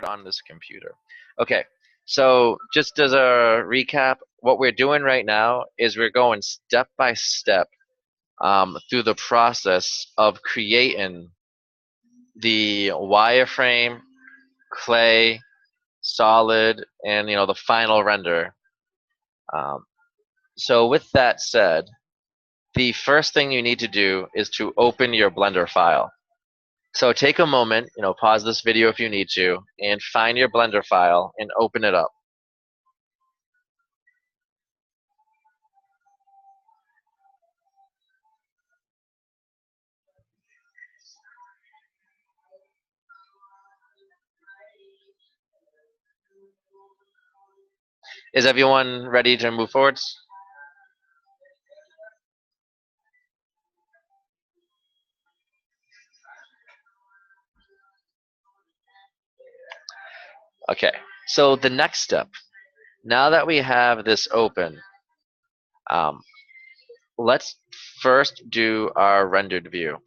on this computer. Okay, so just as a recap, what we're doing right now is we're going step by step through the process of creating the wireframe, clay, solid, and the final render. Um, so with that said, the first thing you need to do is to open your Blender file. So take a moment, pause this video if you need to, and find your Blender file and open it up. Is everyone ready to move forwards? Okay, so the next step, now that we have this open, let's first do our rendered view.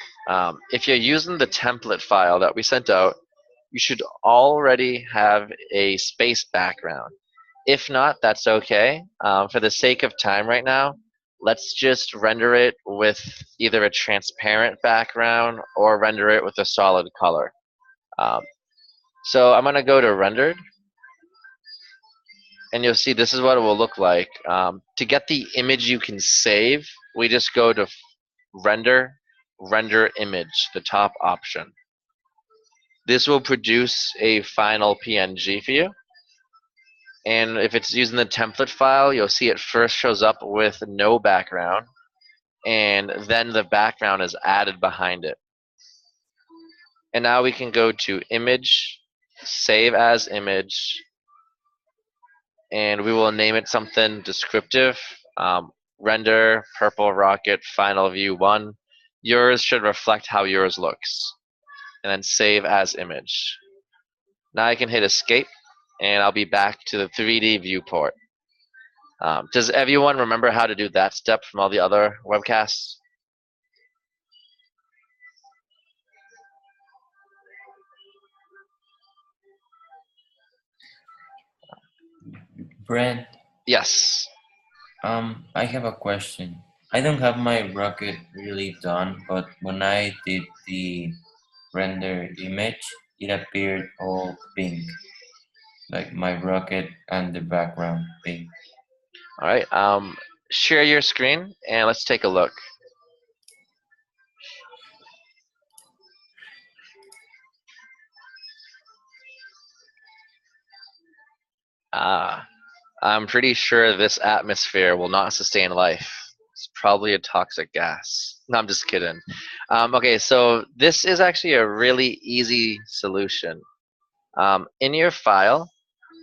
If you're using the template file that we sent out, you should already have a space background. If not, that's okay. For the sake of time right now, let's just render it with either a transparent background or render it with a solid color. So I'm going to go to rendered, and you'll see this is what it will look like. To get the image you can save, we just go to render, render image, the top option. This will produce a final PNG for you. And if it's using the template file, you'll see it first shows up with no background, and then the background is added behind it. And now we can go to image, save as image, and we will name it something descriptive. Render purple rocket final view 1. Yours should reflect how yours looks. And then save as image. Now I can hit escape, and I'll be back to the 3D viewport. Does everyone remember how to do that step from all the other webcasts? Brent, Yes. I have a question. I don't have my rocket really done, but when I did the render image, it appeared all pink, like my rocket and the background pink. All right. Share your screen, and let's take a look. I'm pretty sure this atmosphere will not sustain life. It's probably a toxic gas. No, I'm just kidding. Okay, so this is actually a really easy solution. In your file,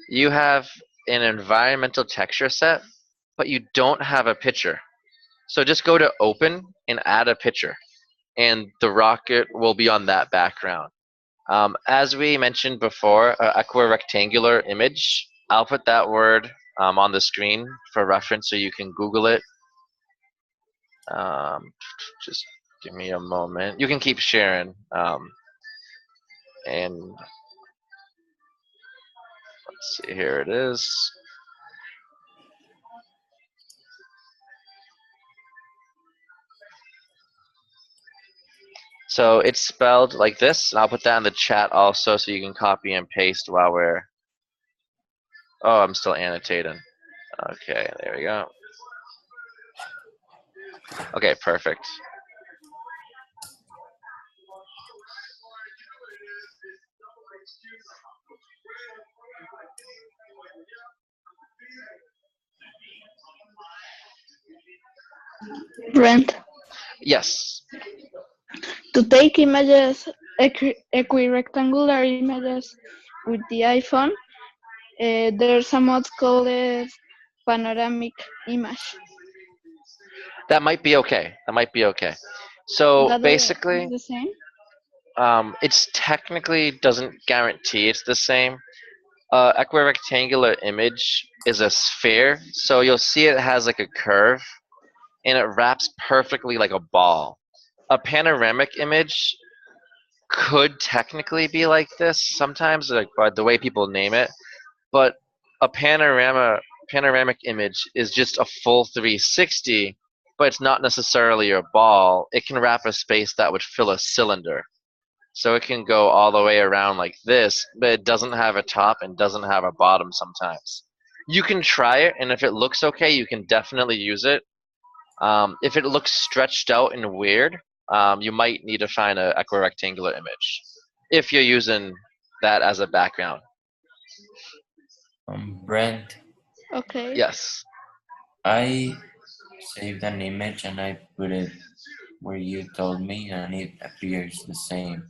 you have an environmental texture set, but you don't have a picture. So just go to open and add a picture, and the rocket will be on that background. As we mentioned before, equirectangular image, I'll put that word on the screen for reference so you can Google it. Just give me a moment. You can keep sharing. And let's see, here it is. So it's spelled like this, and I'll put that in the chat also so you can copy and paste while we're. Oh, I'm still annotating. Okay, there we go. Okay, perfect. Brent, Yes. to take images, equirectangular images with the iPhone, there's a mode called panoramic image. That might be okay. That might be okay. So That basically, is the same. it's technically doesn't guarantee it's the same. Equirectangular image is a sphere, so you'll see it has like a curve, and it wraps perfectly like a ball. A panoramic image could technically be like this sometimes, like by the way people name it, but a panoramic image is just a full 360, but it's not necessarily a ball. It can wrap a space that would fill a cylinder. So it can go all the way around like this, but it doesn't have a top and doesn't have a bottom sometimes. You can try it, and if it looks okay, you can definitely use it. If it looks stretched out and weird, you might need to find an equirectangular image if you're using that as a background. Brent, Okay. Yes. I saved an image and I put it where you told me, and it appears the same.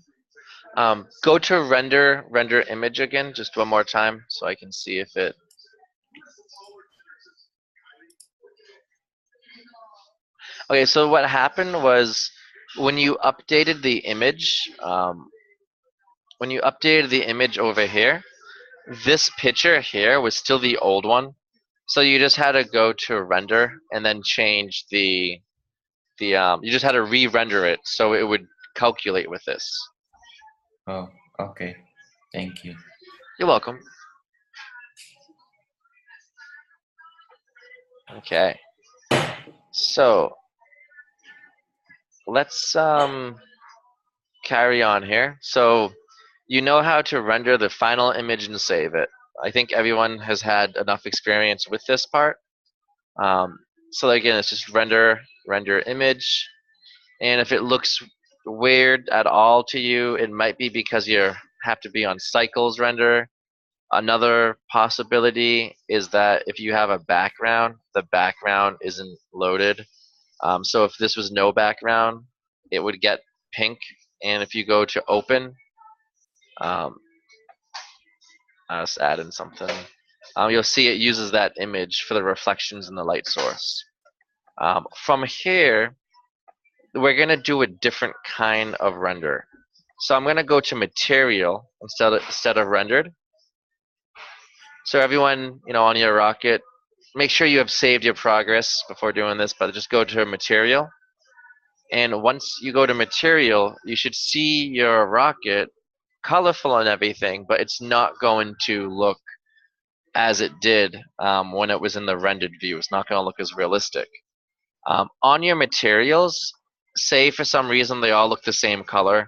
Go to render image again, just one more time, so I can see if it. Okay, so what happened was when you updated the image, over here, this picture here was still the old one. So you just had to go to render and then change you just had to re-render it so it would calculate with this. Oh, okay. Thank you. You're welcome. Okay. So let's carry on here. So you know how to render the final image and save it. I think everyone has had enough experience with this part. Um, so again, it's just render image, and if it looks weird at all to you, it might be because you have to be on cycles render. Another possibility is that if you have a background, the background isn't loaded. So if this was no background, it would get pink. And if you go to open, um, I'll just add in something. You'll see it uses that image for the reflections in the light source. From here, we're going to do a different kind of render. So I'm going to go to material instead of rendered. So everyone, on your rocket, make sure you have saved your progress before doing this, but just go to material. And once you go to material, you should see your rocket colorful and everything, but it's not going to look as it did when it was in the rendered view. It's not going to look as realistic. On your materials, say for some reason they all look the same color,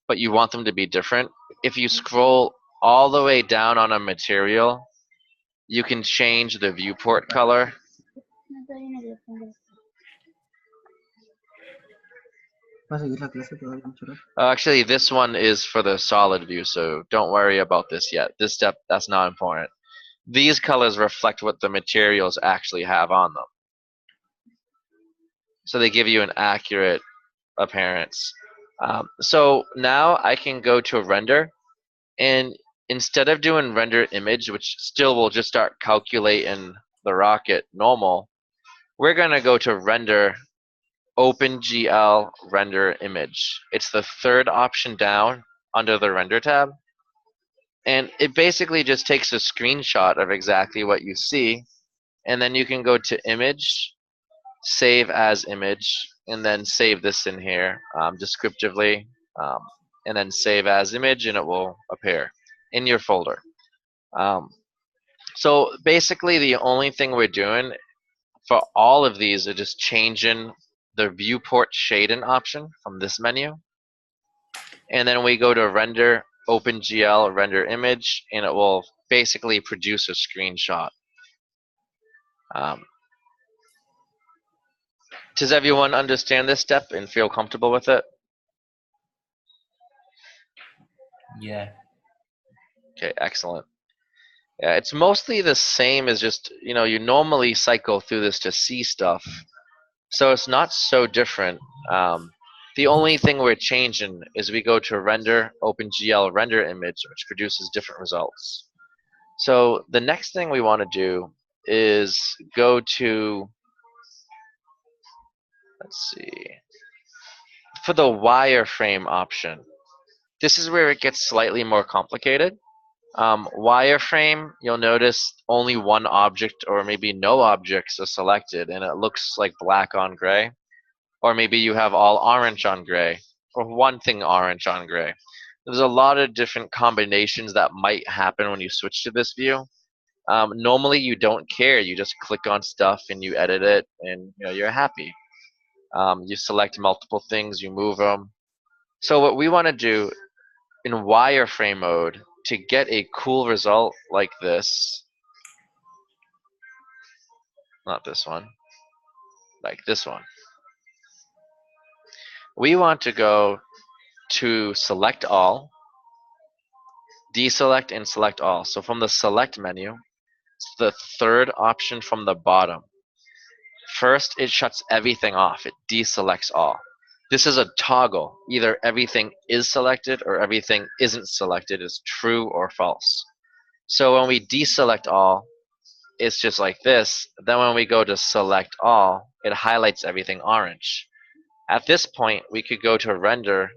but you want them to be different. If you scroll all the way down on a material, you can change the viewport color. Actually, this one is for the solid view, so don't worry about this yet. This step, that's not important. These colors reflect what the materials actually have on them. So they give you an accurate appearance. So now I can go to render, and instead of doing render image, which still will just start calculating the rocket normal, we're going to go to render OpenGL render image. It's the third option down under the render tab. And it basically just takes a screenshot of exactly what you see. And then you can go to image, save as image, and then save this in here descriptively. Um, and then save as image, and it will appear in your folder. So basically, the only thing we're doing for all of these are just changing the viewport shading option from this menu. And then we go to render OpenGL render image, and it will basically produce a screenshot. Does everyone understand this step and feel comfortable with it? Yeah. Okay, excellent. Yeah, it's mostly the same as just, you normally cycle through this to see stuff. So it's not so different. The only thing we're changing is we go to render OpenGL render image, which produces different results. So the next thing we want to do is go to, let's see, for the wireframe option. This is where it gets slightly more complicated. Wireframe, you'll notice only one object or maybe no objects are selected, and it looks like black on gray. Or maybe you have all orange on gray. or one thing orange on gray. There's a lot of different combinations that might happen when you switch to this view. Normally you don't care. You just click on stuff and you edit it, and you're happy. You select multiple things, you move them. So what we want to do in wireframe mode to get a cool result like this, not this one, like this one, we want to go to select all, deselect, and select all. So from the select menu, it's the third option from the bottom. First, it shuts everything off. It deselects all. This is a toggle. Either everything is selected or everything isn't selected, is true or false. So when we deselect all, it's just like this. Then when we go to select all, it highlights everything orange. At this point, we could go to render,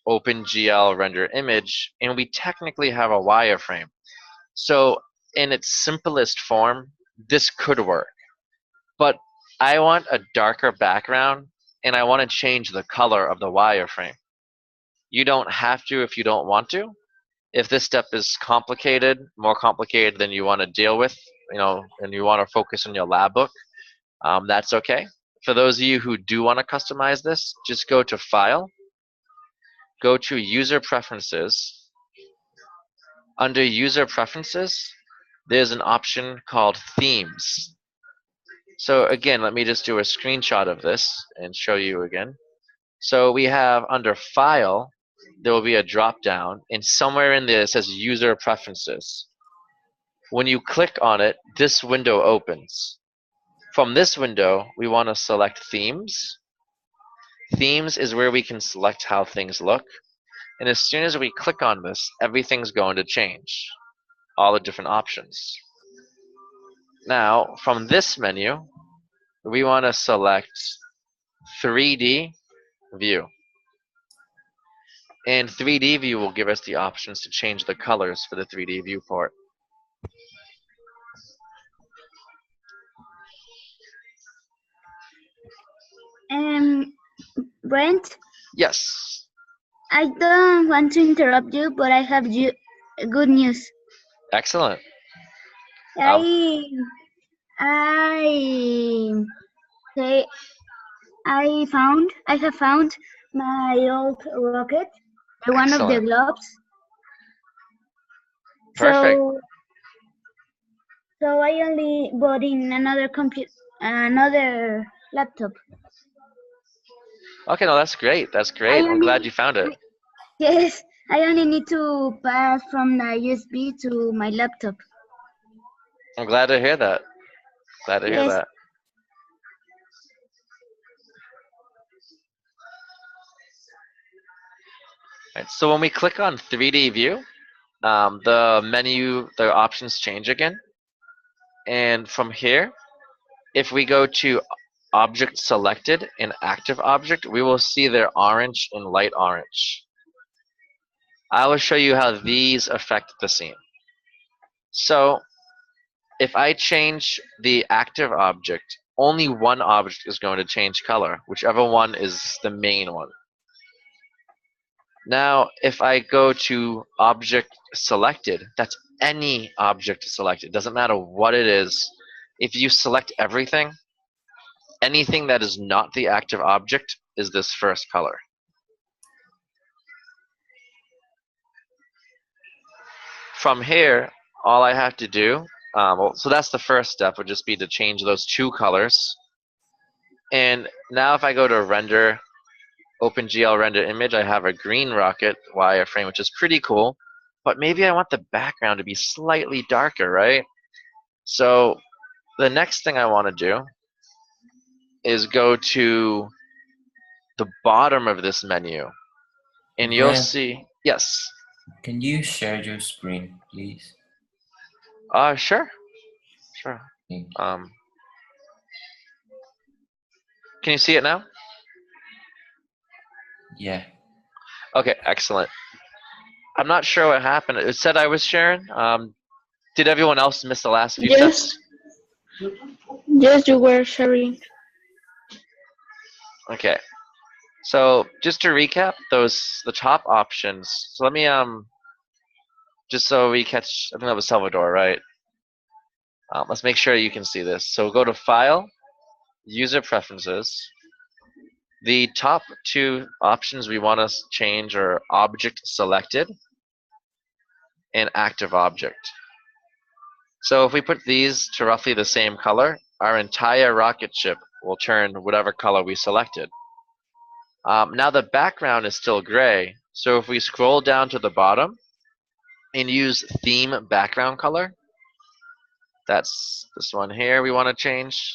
OpenGL render image, and we technically have a wireframe. So in its simplest form, this could work. But I want a darker background, and I want to change the color of the wireframe. You don't have to if you don't want to. If this step is complicated, more complicated than you want to deal with, and you want to focus on your lab book, that's okay. For those of you who do want to customize this, just go to File, go to User Preferences. Under User Preferences, there's an option called Themes. So again, let me just do a screenshot of this and show you again. So we have under File, there will be a drop down, and somewhere in there it says User Preferences. When you click on it, this window opens. From this window, we want to select Themes. Themes is where we can select how things look. And as soon as we click on this, everything's going to change. All the different options. Now, from this menu, we want to select 3D View. And 3D View will give us the options to change the colors for the 3D viewport. Brent, Yes. I don't want to interrupt you, but I have good news. Excellent. I say I have found my old rocket, the one of the Excellent. globes. Perfect. So I only bought in another laptop. Okay, no, that's great. That's great. I'm glad you found it. Yes, I only need to pass from the USB to my laptop. I'm glad to hear that. Glad to hear Yes. that. Right, so when we click on 3D view, the menu, the options change again. And from here, if we go to object selected and active object, we will see they're orange and light orange. I will show you how these affect the scene. So if I change the active object, only one object is going to change color, whichever one is the main one. Now, if I go to object selected, that's any object selected. Doesn't matter what it is. If you select everything, anything that is not the active object is this first color. From here, all I have to do, so that's the first step, would just be to change those two colors. And now if I go to render, OpenGL render image, I have a green rocket wireframe, which is pretty cool. But maybe I want the background to be slightly darker, right? So the next thing I want to do is go to the bottom of this menu. And you'll Brent, see, yes. can you share your screen, please? Sure. Thank you. Can you see it now? Yeah. Okay, excellent. I'm not sure what happened. It said I was sharing. Did everyone else miss the last few Yes. steps? Yes, you were sharing. Okay. So just to recap, the top options. So let me just so we catch. I think that was Salvador, right? Let's make sure you can see this. So go to File, User Preferences. The top two options we want to change are Object Selected and Active Object. So if we put these to roughly the same color, our entire rocket ship will turn whatever color we selected. Now the background is still gray, so if we scroll down to the bottom and use Theme Background Color, that's this one here we want to change,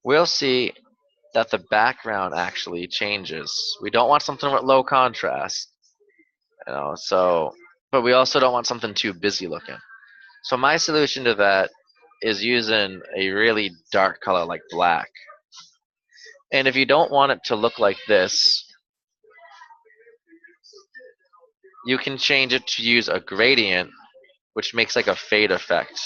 we'll see that the background actually changes. We don't want something with low contrast, but we also don't want something too busy looking. So my solution to that is using a really dark color like black. And if you don't want it to look like this, you can change it to use a gradient, which makes like a fade effect.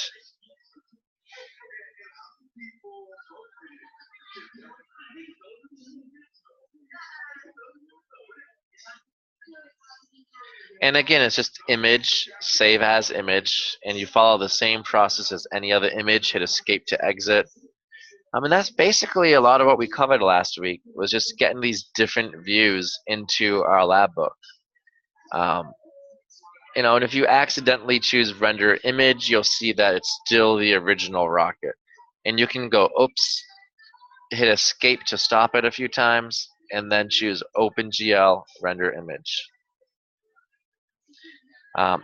And again, it's just image, save as image, and you follow the same process as any other image, hit escape to exit. And that's basically a lot of what we covered last week, was just getting these different views into our lab book. And if you accidentally choose render image, you'll see that it's still the original rocket. And you can go, oops, hit escape to stop it a few times, and then choose OpenGL render image.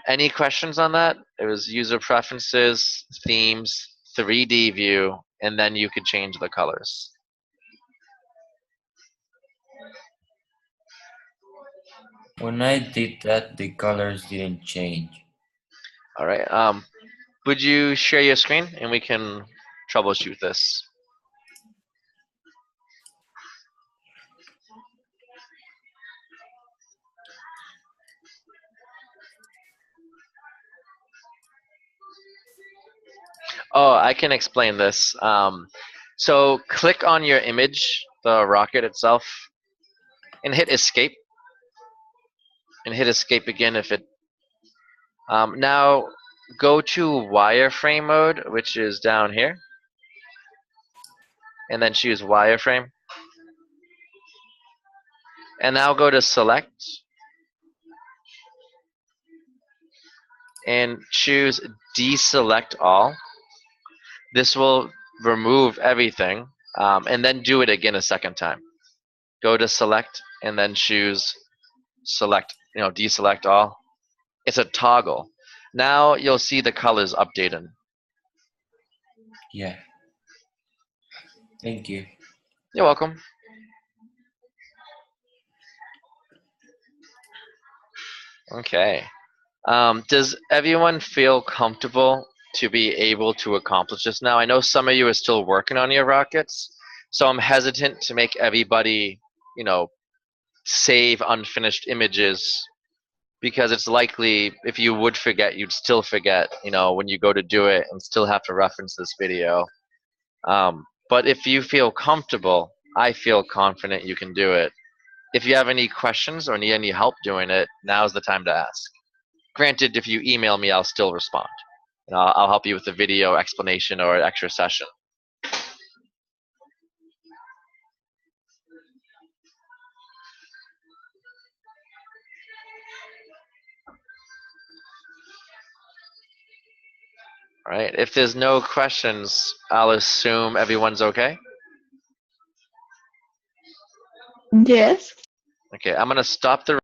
Any questions on that? It was user preferences, themes, 3D view, and then you could change the colors. When I did that, the colors didn't change. All right. Would you share your screen and we can troubleshoot this? Oh, I can explain this. So click on your image, the rocket itself, and hit escape. And hit escape again if it. Now go to wireframe mode, which is down here, and then choose wireframe. And now go to select and choose deselect all. This will remove everything, and then do it again a second time. Go to select and then choose select, deselect all. It's a toggle. Now you'll see the colors updated. Yeah. Thank you. You're welcome. Okay. Does everyone feel comfortable to be able to accomplish this now? I know some of you are still working on your rockets, so I'm hesitant to make everybody, save unfinished images, because it's likely if you would forget, you'd still forget, when you go to do it and still have to reference this video. But if you feel comfortable, I feel confident you can do it. If you have any questions or need any help doing it, now's the time to ask. Granted, if you email me, I'll still respond. And I'll help you with a video explanation or an extra session. All right, if there's no questions, I'll assume everyone's okay. Yes. Okay, I'm gonna stop the